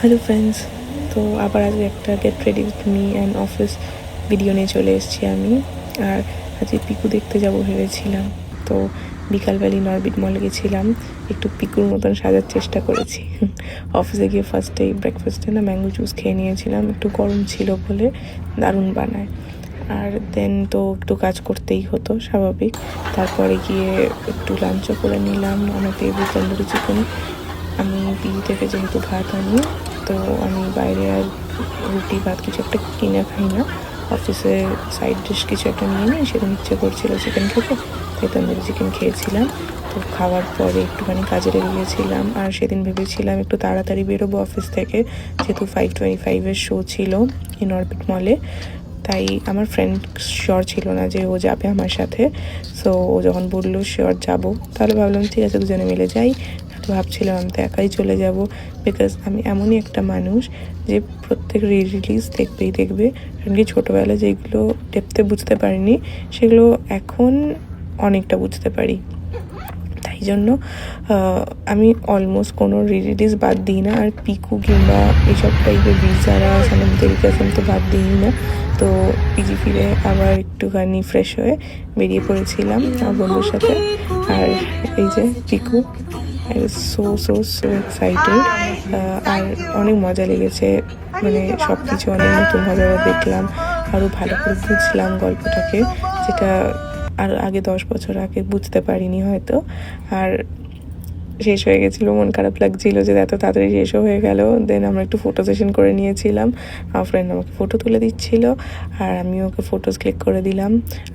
Hello friends, তো আবার আজকে একটা get ready with me and office video নিয়ে চলে এসেছি আমি। আর আজকে পিকু দেখতে যাব ভেবেছিলাম, তো বিকালবেলা নরবিট মলে গেছিলাম, একটু পিকুর মতন সাজার চেষ্টা করেছি। অফিসে গিয়ে ফার্স্টেই ব্রেকফাস্টে না ম্যাঙ্গো জুস খেয়ে নিয়েছিলাম, একটু গরম ছিল বলে, দারুণ বানায়। আর দেন তো একটু কাজ করতেই হতো স্বাভাবিক। তারপরে গিয়ে একটু লাঞ্চও করে নিলাম। আমার ফেভারিট তন্দুরি চিকেন। আমি পিজি থেকে যেহেতু ভাত আনি, তো আমি বাইরে আর রুটি ভাত কিছু একটা কিনে খাই না, অফিসে সাইড ডিশ কিছু একটা নিয়ে নিই। সেদিন ইচ্ছে করছিল চিকেন খেতে, তাই তন্দুরি চিকেন খেয়েছিলাম। তো খাওয়ার পরে একটুখানি কাজে লেগে গিয়েছিলাম। আর সেদিন ভেবেছিলাম একটু তাড়াতাড়ি বেরোবো অফিস থেকে, যেহেতু 5:25 শো ছিল ইন অরবিট মলে। তাই আমার ফ্রেন্ড শিওর ছিল না যে ও যাবে আমার সাথে। সো ও যখন বললো শিওর যাবো, তাহলে ভাবলাম ঠিক আছে দুজনে মিলে যাই। তো ভাবছিলাম আমি তো একাই চলে যাব, বিকজ আমি এমনই একটা মানুষ যে প্রত্যেক রিলিজ দেখবে। কারণ কি ছোটোবেলায় যেগুলো ডেপথে বুঝতে পারিনি, সেগুলো এখন অনেকটা বুঝতে পারি। তাই জন্য আমি অলমোস্ট কোনো রিলিজ বাদ দিই না। আর পিকু কিংবা এইসব টাইপের যারা সনম তেরি কসম তো বাদ দিই না। তো পিজি ফিরে আবার একটুখানি ফ্রেশ হয়ে বেরিয়ে পড়েছিলাম আমার বন্ধুর সাথে। আর এই যে Piku, I was so excited. আর অনেক মজা লেগেছে, মানে সব কিছু অনেক নতুন মজা দেখলাম, আরও ভালো করে বুঝলাম গল্পটাকে, যেটা আর আগে 10 বছর আগে বুঝতে পারিনি হয়তো। আর শেষ হয়ে গেছিলো, মন খারাপ লাগছিল যে এত তাড়াতাড়ি শেষও হয়ে গেল। দেন আমরা একটু ফটো সেশন করে নিয়েছিলাম, আমার ফ্রেন্ড আমাকে ফটো তুলে দিচ্ছিল আর আমি ওকে ফটোস ক্লিক করে দিলাম।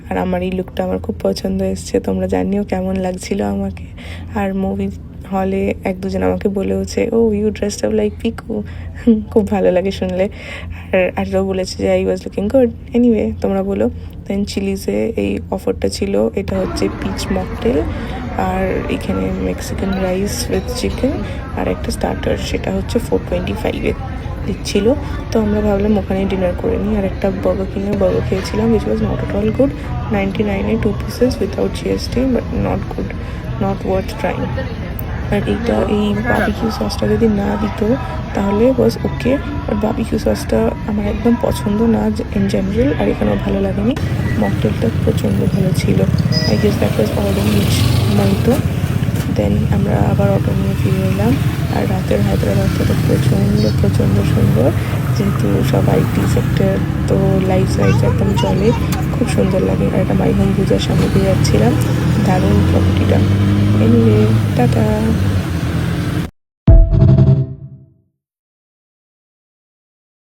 আর আমার এই লুকটা আমার খুব পছন্দ এসছে, তোমরা জানিও কেমন লাগছিল আমাকে। আর মুভি হলে এক দুজন আমাকে বলেওছে, oh you dressed up like Piku. খুব ভালো লাগে শুনলে। আরও বলেছে যে I was looking good. Anyway তোমরা বলো। দেন চিলিজে এই অফারটা ছিল, এটা হচ্ছে পিচ মকটেল, আর এখানে মেক্সিকান রাইস উইথ চিকেন আর একটা স্টার্টার, সেটা হচ্ছে 425 দিচ্ছিল। তো আমরা ভাবলাম ওখানে ডিনার করে নিই। আর একটা বার্গার খেয়েছিলাম, which was not at all good. 99-এ 2 pieces without GST, but not good, not worth trying. আর এই বারবিকিউ সসটা যদি না দিত তাহলে ওয়াজ ওকে, বাট বারবিকিউ সসটা আমার একদম পছন্দ না ইন জেনারেল, আর এখানেও ভালো লাগেনি। মকটেলটা প্রচণ্ড ভালো ছিল। I guess that was all in each mojito. Then আমরা আবার অটো নিয়ে ফিরে এলাম। আর রাতের হায়দ্রাবাদটা তো প্রচণ্ড সুন্দর, যেহেতু সব আইটি সেক্টর, তো লাইটস একদম জলে, খুব সুন্দর লাগে। আর একটা মাই হোম পূজার সামনে দিয়ে যাচ্ছিলাম, দারুণ প্রপার্টিটা। Anyway tata.